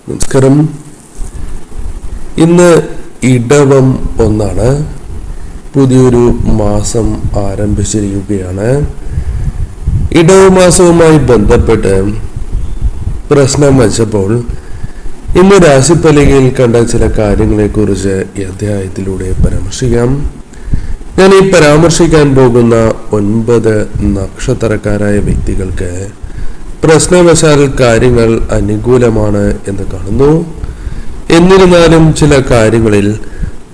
നമസ്കാരം. ഇന്ന് ഇടവം 1 പുതിയൊരു മാസം ആരംഭിച്ചിരിക്കുകയാണ്. ഇടവ മാസവുമായി ബന്ധപ്പെട്ട് പ്രശ്നം വച്ചപ്പോൾ ഇന്ന് രാശിപ്പലകയിൽ കണ്ട ചില കാര്യങ്ങളെക്കുറിച്ച് ഈ അധ്യായത്തിലൂടെ പരാമർശിക്കാം. ഞാൻ ഈ പരാമർശിക്കാൻ പോകുന്ന 9 നക്ഷത്രക്കാരായ വ്യക്തികൾക്ക് പ്രശ്നവശാൽ കാര്യങ്ങൾ അനുകൂലമാണ് എന്ന് കാണുന്നു. എന്നിരുന്നാലും ചില കാര്യങ്ങളിൽ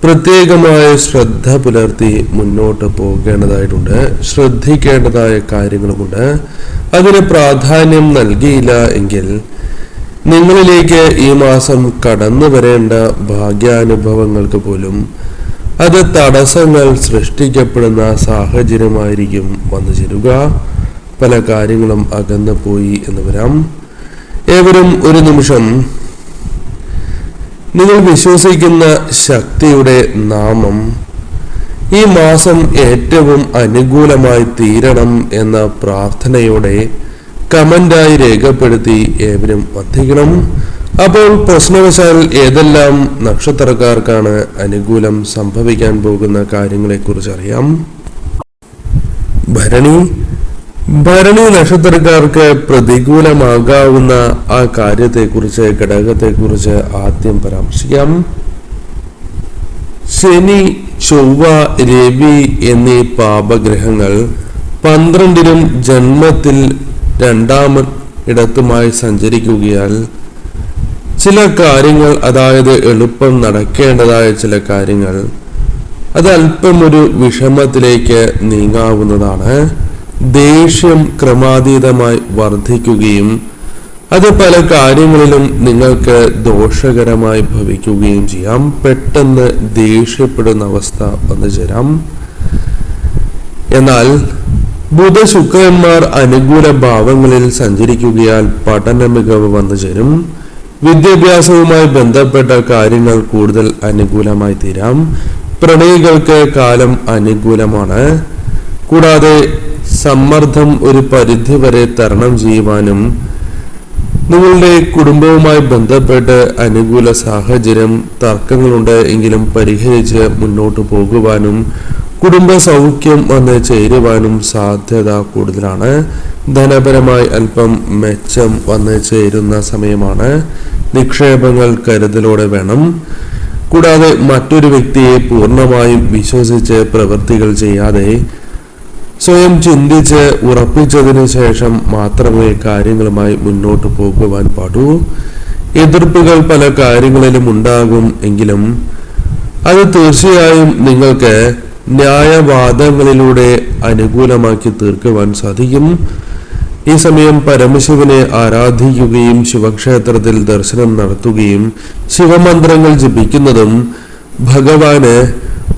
പ്രത്യേകമായ ശ്രദ്ധ പുലർത്തി മുന്നോട്ട് പോകേണ്ടതായിട്ടുണ്ട്. ശ്രദ്ധിക്കേണ്ടതായ കാര്യങ്ങളുമുണ്ട്. അതിന് പ്രാധാന്യം നൽകിയില്ല എങ്കിൽ നിങ്ങളിലേക്ക് ഈ മാസം കടന്നു വരേണ്ട ഭാഗ്യാനുഭവങ്ങൾക്ക് പോലും അത് തടസ്സങ്ങൾ സൃഷ്ടിക്കപ്പെടുന്ന സാഹചര്യമായിരിക്കും വന്നു ചേരുക. പല കാര്യങ്ങളും അകന്നു പോയി എന്ന് വരാം. ഏവരും ഒരു നിമിഷം നിങ്ങൾ വിശ്വസിക്കുന്ന ശക്തിയുടെ നാമം ഈ മാസം ഏറ്റവും അനുകൂലമായി തീരണം എന്ന പ്രാർത്ഥനയോടെ കമന്റായി രേഖപ്പെടുത്തി ഏവരും വധിക്കണം. അപ്പോൾ പ്രശ്നവശാൽ ഏതെല്ലാം നക്ഷത്രക്കാർക്കാണ് അനുകൂലം സംഭവിക്കാൻ പോകുന്ന കാര്യങ്ങളെക്കുറിച്ച് അറിയാം. ഭരണി നക്ഷത്രക്കാർക്ക് പ്രതികൂലമാകാവുന്ന ആ കാര്യത്തെക്കുറിച്ച്, ഘടകത്തെക്കുറിച്ച് ആദ്യം പരാമർശിക്കാം. ശനി, ചൊവ്വ, രവി എന്നീ പാപഗ്രഹങ്ങൾ 12-നും ജന്മത്തിൽ 2-ാം ഇടത്തുമായി സഞ്ചരിക്കുകയാൽ ചില കാര്യങ്ങൾ, അതായത് എളുപ്പം നടക്കേണ്ടതായ ചില കാര്യങ്ങൾ, അത് അല്പം ഒരു വിഷമത്തിലേക്ക് നീങ്ങാവുന്നതാണ്. ദേഷ്യം ക്രമാതീതമായി വർദ്ധിക്കുകയും അത് പല കാര്യങ്ങളിലും നിങ്ങൾക്ക് ദോഷകരമായി ഭവിക്കുകയും ചെയ്യാം. പെട്ടെന്ന് ദേഷ്യപ്പെടുന്ന അവസ്ഥ വന്നു ചേരാം. എന്നാൽ ബുധ, ശുക്രന്മാർ അനുകൂല ഭാവങ്ങളിൽ സഞ്ചരിക്കുകയാൽ പഠന മികവ് വന്നു ചേരും. വിദ്യാഭ്യാസവുമായി ബന്ധപ്പെട്ട കാര്യങ്ങൾ കൂടുതൽ അനുകൂലമായി തീരാം. പ്രണയികൾക്ക് കാലം അനുകൂലമാണ്. കൂടാതെ സമ്മർദ്ദം ഒരു പരിധിവരെ തരണം ചെയ്യുവാനും നിങ്ങളുടെ കുടുംബവുമായി ബന്ധപ്പെട്ട് അനുകൂല സാഹചര്യം, തർക്കങ്ങളുണ്ട് എങ്കിലും പരിഹരിച്ച് മുന്നോട്ട് പോകുവാനും കുടുംബ സൗഖ്യം വന്ന് ചേരുവാനും സാധ്യത കൂടുതലാണ്. ധനപരമായി അല്പം മെച്ചം വന്ന് ചേരുന്ന സമയമാണ്. നിക്ഷേപങ്ങൾ കരുതലോടെ വേണം. കൂടാതെ മറ്റൊരു വ്യക്തിയെ പൂർണ്ണമായും വിശ്വസിച്ച് പ്രവൃത്തികൾ ചെയ്യാതെ സ്വയം ചിന്തിച്ച് ഉറപ്പിച്ചതിന് ശേഷം മാത്രമേ കാര്യങ്ങളുമായി മുന്നോട്ട് പോകുവാൻ പാടൂ. എതിർപ്പുകൾ പല കാര്യങ്ങളിലും ഉണ്ടാകും എങ്കിലും അത് തീർച്ചയായും നിങ്ങൾക്ക് ന്യായവാദങ്ങളിലൂടെ അനുകൂലമാക്കി തീർക്കുവാൻ സാധിക്കും. ഈ സമയം പരമശിവനെ ആരാധിക്കുകയും ശിവക്ഷേത്രത്തിൽ ദർശനം നടത്തുകയും ശിവമന്ത്രങ്ങൾ ജപിക്കുന്നതും ഭഗവാന്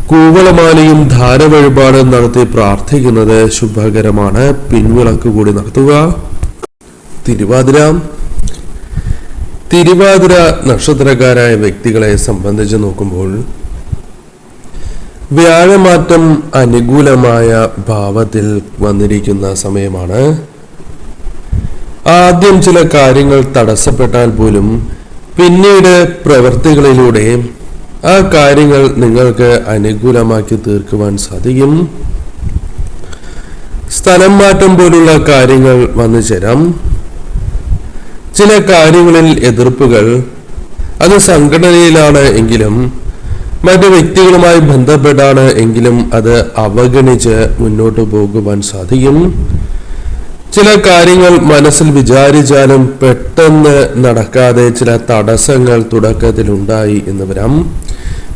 കൂവളമാലയും ധാരവഴിപാടും നടത്തി പ്രാർത്ഥിക്കുന്നത് ശുഭകരമാണ്. പിൻവിളക്ക് കൂടി നടത്തുക. തിരുവാതിര നക്ഷത്രക്കാരായ വ്യക്തികളെ സംബന്ധിച്ച് നോക്കുമ്പോൾ വ്യാഴമാറ്റം അനുകൂലമായ ഭാവത്തിൽ വന്നിരിക്കുന്ന സമയമാണ്. ആദ്യം ചില കാര്യങ്ങൾ തടസ്സപ്പെട്ടാൽ പോലും പിന്നീട് പ്രവൃത്തികളിലൂടെ ആ കാര്യങ്ങൾ നിങ്ങൾക്ക് അനുകൂലമാക്കി തീർക്കുവാൻ സാധിക്കും. സ്ഥലം മാറ്റം പോലുള്ള കാര്യങ്ങൾ വന്നു ചേരാം. ചില കാര്യങ്ങളിൽ എതിർപ്പുകൾ അത് സംഘടനയിലാണ് എങ്കിലും മറ്റു വ്യക്തികളുമായി ബന്ധപ്പെട്ടാണ് എങ്കിലും അത് അവഗണിച്ച് മുന്നോട്ട് പോകുവാൻ സാധിക്കും. ചില കാര്യങ്ങൾ മനസ്സിൽ വിചാരിച്ചാലും പെട്ടെന്ന് നടക്കാതെ ചില തടസ്സങ്ങൾ തുടക്കത്തിലുണ്ടായി എന്ന് വരാം.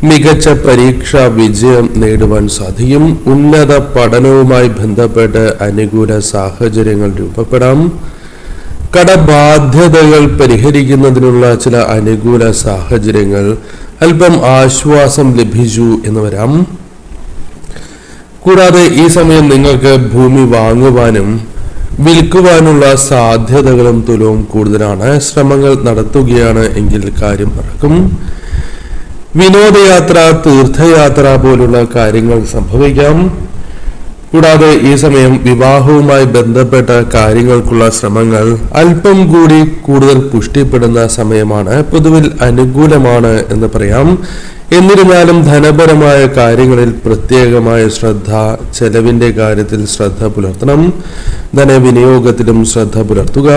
മികച്ച പരീക്ഷാ വിജയം നേടുവാൻ സാധിക്കും. ഉന്നത പഠനവുമായി ബന്ധപ്പെട്ട് അനുകൂല സാഹചര്യങ്ങൾ രൂപപ്പെടാം. കടബാധ്യതകൾ പരിഹരിക്കുന്നതിനുള്ള ചില അനുകൂല സാഹചര്യങ്ങൾ, അല്പം ആശ്വാസം ലഭിച്ചു എന്ന് വരാം. കൂടാതെ ഈ സമയം നിങ്ങൾക്ക് ഭൂമി വാങ്ങുവാനും വിൽക്കുവാനുള്ള സാധ്യതകളും തുലവും കൂടുതലാണ്. ശ്രമങ്ങൾ നടത്തുകയാണ് എങ്കിൽ കാര്യം നടക്കും. വിനോദയാത്ര, തീർത്ഥയാത്ര പോലുള്ള കാര്യങ്ങൾ സംഭവിക്കാം. കൂടാതെ ഈ സമയം വിവാഹവുമായി ബന്ധപ്പെട്ട കാര്യങ്ങൾക്കുള്ള ശ്രമങ്ങൾ അല്പം കൂടി കൂടുതൽ പുഷ്ടിപ്പെടുന്ന സമയമാണ്. പൊതുവിൽ അനുകൂലമാണ് എന്ന് പറയാം. എന്നിരുന്നാലും ധനപരമായ കാര്യങ്ങളിൽ പ്രത്യേകമായ ശ്രദ്ധ, ചെലവിന്റെ കാര്യത്തിൽ ശ്രദ്ധ പുലർത്തണം, ധനവിനിയോഗത്തിലും ശ്രദ്ധ പുലർത്തുക.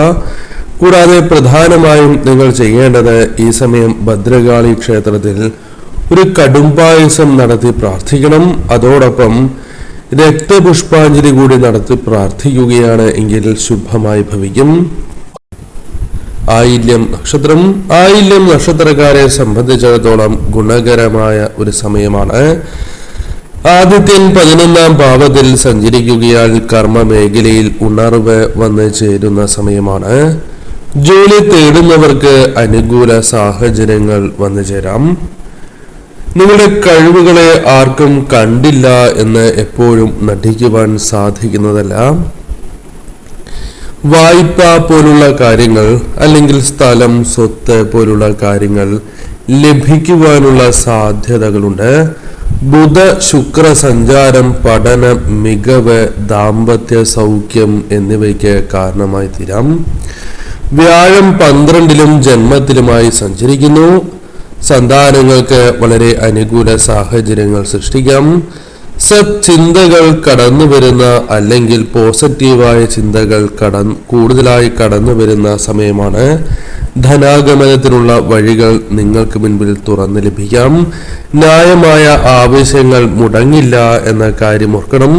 കൂടാതെ പ്രധാനമായും നിങ്ങൾ ചെയ്യേണ്ടത് ഈ സമയം ഭദ്രകാളി ക്ഷേത്രത്തിൽ ഒരു കടുംപായസം നടത്തി പ്രാർത്ഥിക്കണം. അതോടൊപ്പം രക്തപുഷ്പാഞ്ജലി കൂടി നടത്തി പ്രാർത്ഥിക്കുകയാണ് എങ്കിൽ ശുഭമായി ഭവിക്കും. ആയില്യം നക്ഷത്രം. ആയില്യം നക്ഷത്രക്കാരെ സംബന്ധിച്ചിടത്തോളം ഗുണകരമായ ഒരു സമയമാണ്. ആദിത്യൻ 11ാം ഭാവത്തിൽ സഞ്ചരിക്കുകയാൽ കർമ്മ മേഖലയിൽ ഉണർവ് വന്ന് ചേരുന്ന സമയമാണ്. ജോലി തേടുന്നവർക്ക് അനുകൂല സാഹചര്യങ്ങൾ വന്നു ചേരാം. നിങ്ങളുടെ കഴിവുകളെ ആർക്കും കണ്ടില്ല എന്ന് എപ്പോഴും നടിക്കുവാൻ സാധിക്കുന്നതല്ല. വായ്പ പോലുള്ള കാര്യങ്ങൾ അല്ലെങ്കിൽ സ്ഥലം, സ്വത്ത് പോലുള്ള കാര്യങ്ങൾ ലഭിക്കുവാനുള്ള സാധ്യതകളുണ്ട്. ബുധ ശുക്ര സഞ്ചാരം പഠന മികവ്, ദാമ്പത്യ സൗഖ്യം എന്നിവയ്ക്ക് കാരണമായി തീരാം. വ്യാഴം 12ലും ജന്മത്തിലുമായി സഞ്ചരിക്കുന്നു. സന്താനങ്ങൾക്ക് വളരെ അനുകൂല സാഹചര്യങ്ങൾ സൃഷ്ടിക്കാം. സത്ചിന്തകൾ കടന്നു വരുന്ന അല്ലെങ്കിൽ പോസിറ്റീവായ ചിന്തകൾ കൂടുതലായി കടന്നു വരുന്ന സമയമാണ്. ധനാഗമനത്തിനുള്ള വഴികൾ നിങ്ങൾക്ക് മുൻപിൽ തുറന്നു ലഭിക്കാം. ന്യായമായ ആവശ്യങ്ങൾ മുടങ്ങില്ല എന്ന കാര്യം ഓർക്കണം.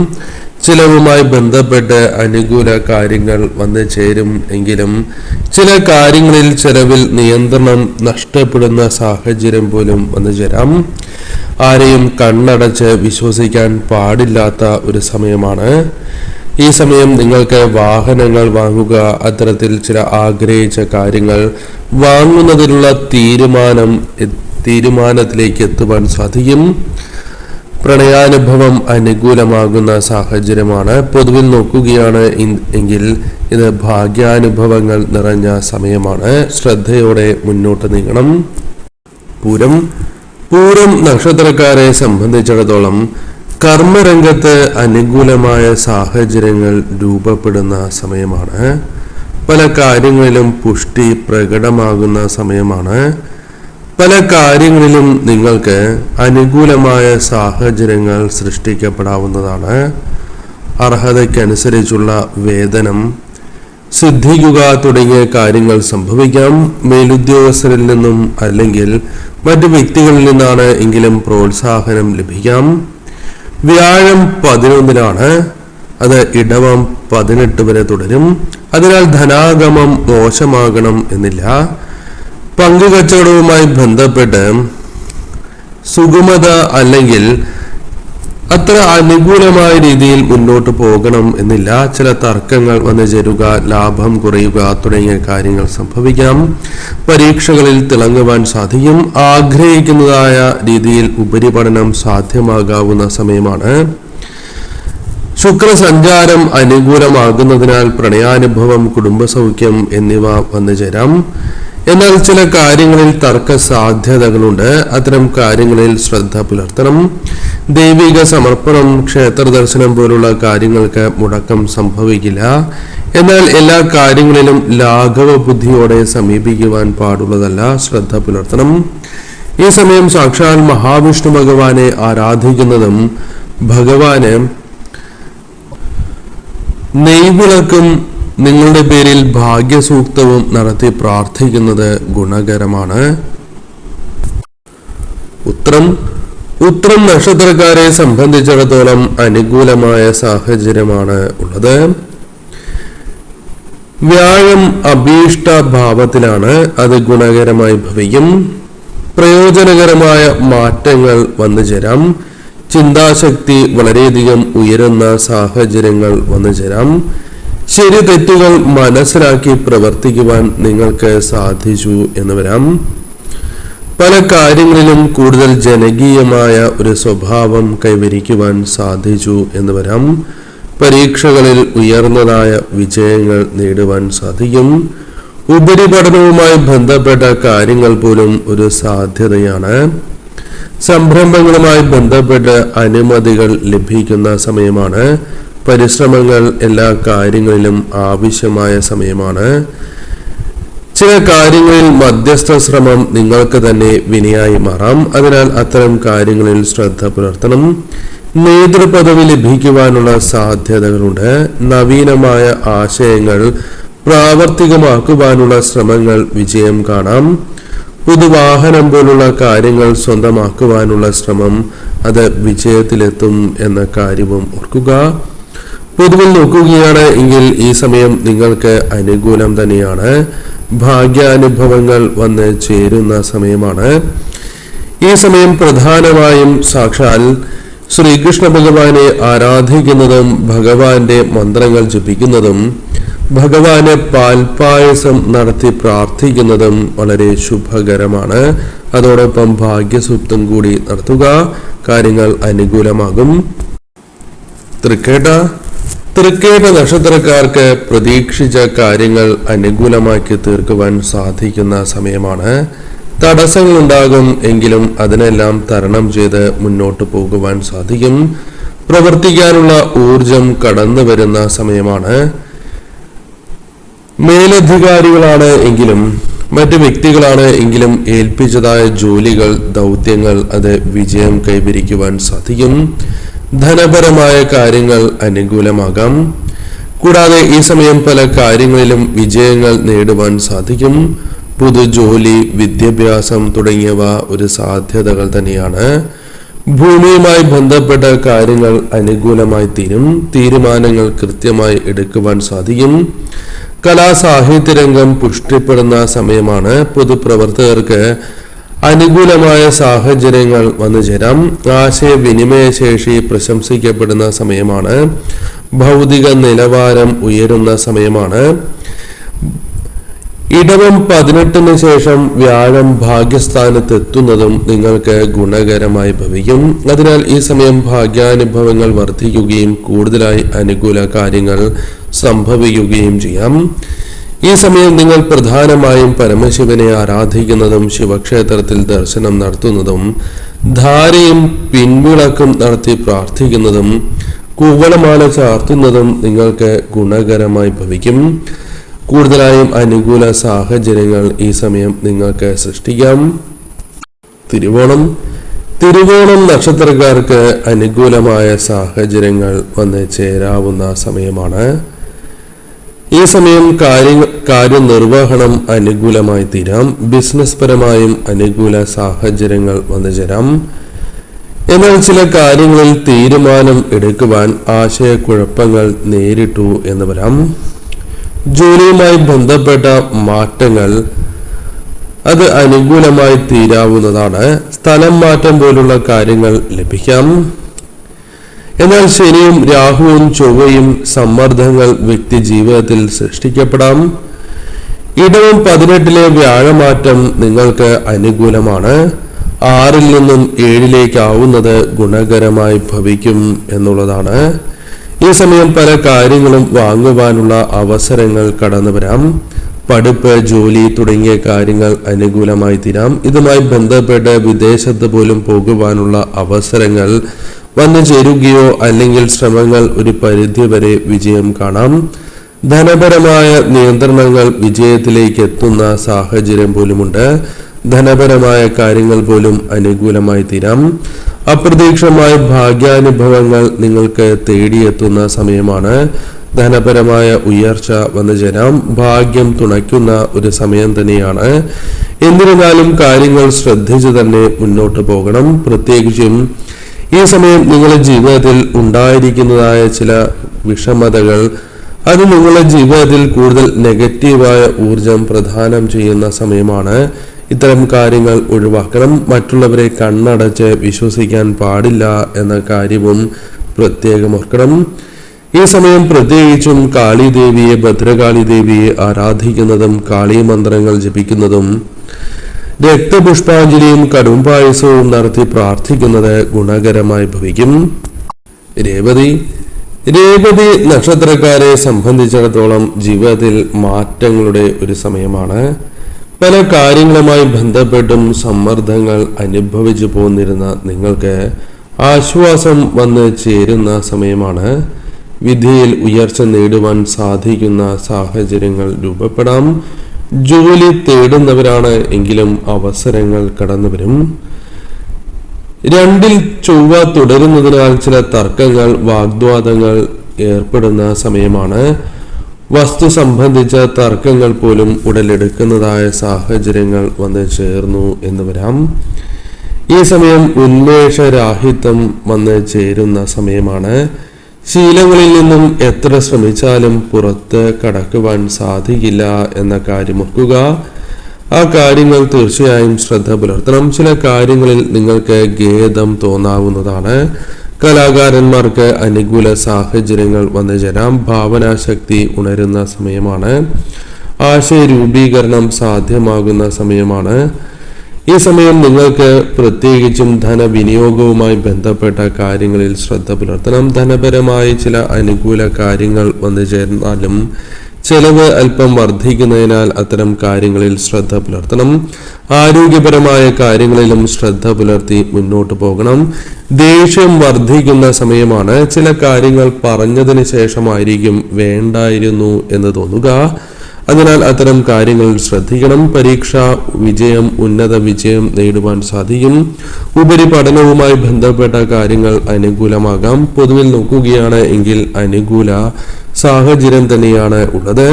ചിലവുമായി ബന്ധപ്പെട്ട് അനുകൂല കാര്യങ്ങൾ വന്നു ചേരും എങ്കിലും ചില കാര്യങ്ങളിൽ ചെലവിൽ നിയന്ത്രണം നഷ്ടപ്പെടുന്ന സാഹചര്യം പോലും വന്നു ചേരാം. ആരെയും കണ്ണടച്ച് വിശ്വസിക്കാൻ പാടില്ലാത്ത ഒരു സമയമാണ്. ഈ സമയം നിങ്ങൾക്ക് വാഹനങ്ങൾ വാങ്ങുക, അത്തരത്തിൽ ചില ആഗ്രഹിച്ച കാര്യങ്ങൾ വാങ്ങുന്നതിനുള്ള തീരുമാനത്തിലേക്ക് എത്തുവാൻ സാധിക്കും. പ്രണയാനുഭവം അനുകൂലമാകുന്ന സാഹചര്യമാണ്. പൊതുവിൽ നോക്കുകയാണ് എങ്കിൽ ഇത് ഭാഗ്യാനുഭവങ്ങൾ നിറഞ്ഞ സമയമാണ്. ശ്രദ്ധയോടെ മുന്നോട്ട് നീങ്ങണം. പൂരം. പൂരം നക്ഷത്രക്കാരെ സംബന്ധിച്ചിടത്തോളം കർമ്മരംഗത്ത് അനുകൂലമായ സാഹചര്യങ്ങൾ രൂപപ്പെടുന്ന സമയമാണ്. പല കാര്യങ്ങളിലും പുഷ്ടി പ്രകടമാകുന്ന സമയമാണ്. പല കാര്യങ്ങളിലും നിങ്ങൾക്ക് അനുകൂലമായ സാഹചര്യങ്ങൾ സൃഷ്ടിക്കപ്പെടാവുന്നതാണ്. അർഹതയ്ക്കനുസരിച്ചുള്ള വേതനം സിദ്ധിക്കുക തുടങ്ങിയ കാര്യങ്ങൾ സംഭവിക്കാം. മേലുദ്യോഗസ്ഥരിൽ നിന്നും അല്ലെങ്കിൽ മറ്റു വ്യക്തികളിൽ നിന്നാണ് എങ്കിലും പ്രോത്സാഹനം ലഭിക്കാം. വ്യാഴം 11ലാണ്. അത് ഇടവം 18 വരെ തുടരും. അതിനാൽ ധനാഗമം മോശമാകണം എന്നില്ല. പങ്കുകച്ചവടവുമായി ബന്ധപ്പെട്ട് സുഗമത അല്ലെങ്കിൽ അത്ര അനുകൂലമായ രീതിയിൽ മുന്നോട്ട് പോകണം എന്നില്ല. ചില തർക്കങ്ങൾ വന്നു ചേരുക, ലാഭം കുറയുക തുടങ്ങിയ കാര്യങ്ങൾ സംഭവിക്കാം. പരീക്ഷകളിൽ തിളങ്ങുവാൻ സാധിക്കും. ആഗ്രഹിക്കുന്നതായ രീതിയിൽ ഉപരിപഠനം സാധ്യമാകാവുന്ന സമയമാണ്. ശുക്രസഞ്ചാരം അനുകൂലമാകുന്നതിനാൽ പ്രണയാനുഭവം, കുടുംബസൗഖ്യം എന്നിവ വന്നു ചേരാം. എന്നാൽ ചില കാര്യങ്ങളിൽ തർക്ക സാധ്യതകളുണ്ട്. അത്തരം കാര്യങ്ങളിൽ ശ്രദ്ധ പുലർത്തണം. ദൈവിക സമർപ്പണം, ക്ഷേത്ര ദർശനം പോലുള്ള കാര്യങ്ങൾക്ക് മുടക്കം സംഭവിക്കില്ല. എന്നാൽ എല്ലാ കാര്യങ്ങളിലും ലാഘവ ബുദ്ധിയോടെ സമീപിക്കുവാൻ പാടുള്ളതല്ല. ശ്രദ്ധ പുലർത്തണം. ഈ സമയം സാക്ഷാൽ മഹാവിഷ്ണു ഭഗവാനെ ആരാധിക്കുന്നതും ഭഗവാന് നെയ്വിളക്കും നിങ്ങളുടെ പേരിൽ ഭാഗ്യസൂക്തവും നടത്തി പ്രാർത്ഥിക്കുന്നത് ഗുണകരമാണ്. ഉത്രം. ഉത്രം നക്ഷത്രക്കാരെ സംബന്ധിച്ചിടത്തോളം അനുകൂലമായ സാഹചര്യമാണ് ഉള്ളത്. വ്യാഴം അഭീഷ്ട ഭാവത്തിലാണ്. അത് ഗുണകരമായി ഭവിക്കും. പ്രയോജനകരമായ മാറ്റങ്ങൾ വന്നു ചേരാം. ചിന്താശക്തി വളരെയധികം ഉയരുന്ന സാഹചര്യങ്ങൾ വന്നു ചേരാം. ശരി തെറ്റുകൾ മനസ്സിലാക്കി പ്രവർത്തിക്കുവാൻ നിങ്ങൾക്ക് സാധിച്ചു എന്ന് വരാം. പല കാര്യങ്ങളിലും കൂടുതൽ ജനകീയമായ ഒരു സ്വഭാവം കൈവരിക്കുവാൻ സാധിച്ചു എന്ന് വരാം. പരീക്ഷകളിൽ ഉയർന്നതായ വിജയങ്ങൾ നേടുവാൻ സാധിക്കും. ഉപരിപഠനവുമായി ബന്ധപ്പെട്ട കാര്യങ്ങൾ പോലും ഒരു സാധ്യതയാണ്. സംരംഭങ്ങളുമായി ബന്ധപ്പെട്ട് അനുമതികൾ ലഭിക്കുന്ന സമയമാണ്. പരിശ്രമങ്ങൾ എല്ലാ കാര്യങ്ങളിലും ആവശ്യമായ സമയമാണ്. ചില കാര്യങ്ങളിൽ മധ്യസ്ഥ ശ്രമം നിങ്ങൾക്ക് തന്നെ വിനയായി മാറാം. അതിനാൽ അത്തരം കാര്യങ്ങളിൽ ശ്രദ്ധ പുലർത്തണം. നേതൃപദവി ലഭിക്കുവാനുള്ള സാധ്യതകളുണ്ട്. നവീനമായ ആശയങ്ങൾ പ്രാവർത്തികമാക്കുവാനുള്ള ശ്രമങ്ങൾ വിജയം കാണാം. പുതുവാഹനം പോലുള്ള കാര്യങ്ങൾ സ്വന്തമാക്കുവാനുള്ള ശ്രമം അത് വിജയത്തിലെത്തും എന്ന കാര്യവും ഓർക്കുക. പൊതുവിൽ നോക്കുകയാണ് എങ്കിൽ ഈ സമയം നിങ്ങൾക്ക് അനുകൂലം തന്നെയാണ്. ഭാഗ്യാനുഭവങ്ങൾ വന്ന് ചേരുന്ന സമയമാണ്. ഈ സമയം പ്രധാനമായും സാക്ഷാൽ ശ്രീകൃഷ്ണ ഭഗവാനെ ആരാധിക്കുന്നതും ഭഗവാന്റെ മന്ത്രങ്ങൾ ജപിക്കുന്നതും ഭഗവാന് പാൽപായസം നടത്തി പ്രാർത്ഥിക്കുന്നതും വളരെ ശുഭകരമാണ്. അതോടൊപ്പം ഭാഗ്യസൂക്തം കൂടി നടത്തുക. കാര്യങ്ങൾ അനുകൂലമാകും. തൃക്കേട്ട നക്ഷത്രക്കാർക്ക് പ്രതീക്ഷിച്ച കാര്യങ്ങൾ അനുകൂലമാക്കി തീർക്കുവാൻ സാധിക്കുന്ന സമയമാണ്. തടസ്സങ്ങൾ ഉണ്ടാകും എങ്കിലും അതിനെല്ലാം തരണം ചെയ്ത് മുന്നോട്ട് പോകുവാൻ സാധിക്കും. പ്രവർത്തിക്കാനുള്ള ഊർജം കടന്നു വരുന്ന സമയമാണ്. മേലധികാരികളാണ് എങ്കിലും മറ്റു വ്യക്തികളാണ് എങ്കിലും ഏൽപ്പിച്ചതായ ജോലികൾ, ദൗത്യങ്ങൾ അത് വിജയം കൈവരിക്കുവാൻ സാധിക്കും. ധനപരമായ കാര്യങ്ങൾ അനുകൂലമാകാം. കൂടാതെ ഈ സമയം പല കാര്യങ്ങളിലും വിജയങ്ങൾ നേടുവാൻ സാധിക്കും. പുതുജോലി, വിദ്യാഭ്യാസം തുടങ്ങിയവ ഒരു സാധ്യതകൾ തന്നെയാണ്. ഭൂമിയുമായി ബന്ധപ്പെട്ട കാര്യങ്ങൾ അനുകൂലമായി തീരും. തീരുമാനങ്ങൾ കൃത്യമായി എടുക്കുവാൻ സാധിക്കും. കലാസാഹിത്യ രംഗം പുഷ്ടിപ്പെടുന്ന സമയമാണ്. പൊതുപ്രവർത്തകർക്ക് അനുകൂലമായ സാഹചര്യങ്ങൾ വന്നു ചേരാം. ആശയവിനിമയ ശേഷി പ്രശംസിക്കപ്പെടുന്ന സമയമാണ്. ഭൗതിക നിലവാരം ഉയരുന്ന സമയമാണ്. ഇടവം 18 ശേഷം വ്യാഴം ഭാഗ്യസ്ഥാനത്ത് എത്തുന്നതും നിങ്ങൾക്ക് ഗുണകരമായി ഭവിക്കും. അതിനാൽ ഈ സമയം ഭാഗ്യാനുഭവങ്ങൾ വർദ്ധിക്കുകയും കൂടുതലായി അനുകൂല കാര്യങ്ങൾ സംഭവിക്കുകയും ചെയ്യാം. ഈ സമയം നിങ്ങൾ പ്രധാനമായും പരമശിവനെ ആരാധിക്കുന്നതും ശിവക്ഷേത്രത്തിൽ ദർശനം നടത്തുന്നതും ധാരയും പിൻവിളക്കും നടത്തി പ്രാർത്ഥിക്കുന്നതും കൂവളമാല ചാർത്തുന്നതും നിങ്ങൾക്ക് ഗുണകരമായി ഭവിക്കും. കൂടുതലായും അനുകൂല സാഹചര്യങ്ങൾ ഈ സമയം നിങ്ങൾക്ക് സൃഷ്ടിക്കാം. തിരുവോണം നക്ഷത്രക്കാർക്ക് അനുകൂലമായ സാഹചര്യങ്ങൾ വന്ന് ചേരാവുന്ന സമയമാണ്. ഈ സമയം കാര്യനിർവഹണം അനുകൂലമായി തീരാം. ബിസിനസ് പരമായും അനുകൂല സാഹചര്യങ്ങൾ വന്നു ചേരാം. എന്നാൽ ചില കാര്യങ്ങളിൽ തീരുമാനം എടുക്കുവാൻ ആശയക്കുഴപ്പങ്ങൾ നേരിട്ടു എന്ന് വരാം. ജോലിയുമായി ബന്ധപ്പെട്ട മാറ്റങ്ങൾ അത് അനുകൂലമായി തീരാവുന്നതാണ്. സ്ഥലം മാറ്റം പോലുള്ള കാര്യങ്ങൾ ലഭിക്കാം. എന്നാൽ ശനിയും രാഹുവും ചൊവ്വയും സമ്മർദ്ദങ്ങൾ വ്യക്തി ജീവിതത്തിൽ സൃഷ്ടിക്കപ്പെടാം. ഇടവം 18 വ്യാഴമാറ്റം നിങ്ങൾക്ക് അനുകൂലമാണ്. 6 നിന്നും 7 ആവുന്നത് ഗുണകരമായി ഭവിക്കും എന്നുള്ളതാണ്. ഈ സമയം പല കാര്യങ്ങളും വാങ്ങുവാനുള്ള അവസരങ്ങൾ കടന്നു വരാം. പഠിപ്പ്, ജോലി തുടങ്ങിയ കാര്യങ്ങൾ അനുകൂലമായി തീരാം. ഇതുമായി ബന്ധപ്പെട്ട് വിദേശത്ത് പോലും പോകുവാനുള്ള അവസരങ്ങൾ വന്നു ചേരുകയോ അല്ലെങ്കിൽ ശ്രമങ്ങൾ ഒരു പരിധിവരെ വിജയം കാണാം. ധനപരമായ നിയന്ത്രണങ്ങൾ വിജയത്തിലേക്ക് എത്തുന്ന സാഹചര്യം പോലുമുണ്ട്. ധനപരമായ കാര്യങ്ങൾ പോലും അനുകൂലമായി തീരാം. അപ്രതീക്ഷിതമായ ഭാഗ്യാനുഭവങ്ങൾ നിങ്ങൾക്ക് തേടിയെത്തുന്ന സമയമാണ്. ധനപരമായ ഉയർച്ച വന്നു ചേരാം. ഭാഗ്യം തുണയ്ക്കുന്ന ഒരു സമയം തന്നെയാണ്. എന്നിരുന്നാലും കാര്യങ്ങൾ ശ്രദ്ധിച്ചു തന്നെ മുന്നോട്ട് പോകണം. പ്രത്യേകിച്ചും ഈ സമയം നിങ്ങളുടെ ജീവിതത്തിൽ ഉണ്ടായിരിക്കുന്നതായ ചില വിഷമതകൾ അത് നിങ്ങളുടെ ജീവിതത്തിൽ കൂടുതൽ നെഗറ്റീവായ ഊർജം പ്രദാനം ചെയ്യുന്ന സമയമാണ്. ഇത്തരം കാര്യങ്ങൾ ഒഴിവാക്കണം. മറ്റുള്ളവരെ കണ്ണടച്ച് വിശ്വസിക്കാൻ പാടില്ല എന്ന കാര്യവും പ്രത്യേകം ഓർക്കണം. ഈ സമയം പ്രത്യേകിച്ചും കാളിദേവിയെ, ഭദ്രകാളി ദേവിയെ ആരാധിക്കുന്നതും കാളി മന്ത്രങ്ങൾ ജപിക്കുന്നതും രക്തപുഷ്പാഞ്ജലിയും കടുംപായസവും നടത്തി പ്രാർത്ഥിക്കുന്നത് ഗുണകരമായി ഭവിക്കും. രേവതി നക്ഷത്രക്കാരെ സംബന്ധിച്ചിടത്തോളം ജീവിതത്തിൽ മാറ്റങ്ങളുടെ ഒരു സമയമാണ്. പല കാര്യങ്ങളുമായി ബന്ധപ്പെട്ടും സമ്മർദ്ദങ്ങൾ അനുഭവിച്ചു പോന്നിരുന്ന നിങ്ങൾക്ക് ആശ്വാസം വന്ന് ചേരുന്ന സമയമാണ്. വിദ്യയിൽ ഉയർച്ച നേടുവാൻ സാധിക്കുന്ന സാഹചര്യങ്ങൾ രൂപപ്പെടാം. ജോലി തേടുന്നവരാണ് എങ്കിലും അവസരങ്ങൾ കടന്നുവരും. 2-ൽ ചൊവ്വ തുടരുന്നതിനാൽ ചില തർക്കങ്ങൾ, വാഗ്വാദങ്ങൾ ഏർപ്പെടുന്ന സമയമാണ്. വസ്തു സംബന്ധിച്ച തർക്കങ്ങൾ പോലും ഉടലെടുക്കുന്നതായ സാഹചര്യങ്ങൾ വന്ന് ചേർന്നു എന്ന് വരാം. ഈ സമയം ഉന്മേഷരാഹിത്യം വന്ന് ചേരുന്ന സമയമാണ്. ശീലങ്ങളിൽ നിന്നും എത്ര ശ്രമിച്ചാലും പുറത്ത് കടക്കുവാൻ സാധിക്കില്ല എന്ന കാര്യം ഓർക്കുക. ആ കാര്യങ്ങൾ തീർച്ചയായും ശ്രദ്ധ പുലർത്തണം. ചില കാര്യങ്ങളിൽ നിങ്ങൾക്ക് ഖേദം തോന്നാവുന്നതാണ്. കലാകാരന്മാർക്ക് അനുകൂല സാഹചര്യങ്ങൾ വന്നു ചേരാം. ഭാവനാശക്തി ഉണരുന്ന സമയമാണ്. ആശയരൂപീകരണം സാധ്യമാകുന്ന സമയമാണ്. ഈ സമയം നിങ്ങൾക്ക് പ്രത്യേകിച്ചും ധനവിനിയോഗവുമായി ബന്ധപ്പെട്ട കാര്യങ്ങളിൽ ശ്രദ്ധ പുലർത്തണം. ധനപരമായി ചില അനുകൂല കാര്യങ്ങൾ വന്നു ചേർന്നാലും ചെലവ് അല്പം വർദ്ധിക്കുന്നതിനാൽ അത്തരം കാര്യങ്ങളിൽ ശ്രദ്ധ പുലർത്തണം. ആരോഗ്യപരമായ കാര്യങ്ങളിലും ശ്രദ്ധ പുലർത്തി മുന്നോട്ട് പോകണം. ദേഷ്യം വർദ്ധിക്കുന്ന സമയമാണ്. ചില കാര്യങ്ങൾ പറഞ്ഞതിന് ശേഷമായിരിക്കും വേണ്ടായിരുന്നു എന്ന് തോന്നുക. അതിനാൽ അത്തരം കാര്യങ്ങളിൽ ശ്രദ്ധിക്കണം. പരീക്ഷാ വിജയം, ഉന്നത വിജയം നേടുവാൻ സാധിക്കും. ഉപരിപഠനവുമായി ബന്ധപ്പെട്ട കാര്യങ്ങൾ അനുകൂലമാകാം. പൊതുവിൽ നോക്കുകയാണ് എങ്കിൽ അനുകൂല സാഹചര്യം തന്നെയാണ് ഉള്ളത്.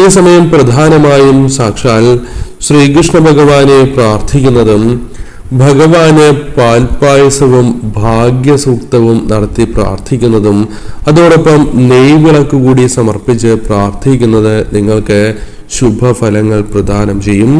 ഈ സമയം പ്രധാനമായും സാക്ഷാൽ ശ്രീകൃഷ്ണ ഭഗവാനെ പ്രാർത്ഥിക്കുന്നതും ഭഗവാന് പാൽപായസവും ഭാഗ്യസൂക്തവും നടത്തി പ്രാർത്ഥിക്കുന്നതും അതോടൊപ്പം നെയ്വിളക്ക് കൂടി സമർപ്പിച്ച് പ്രാർത്ഥിക്കുന്നത് നിങ്ങൾക്ക് ശുഭഫലങ്ങൾ പ്രദാനം ചെയ്യും.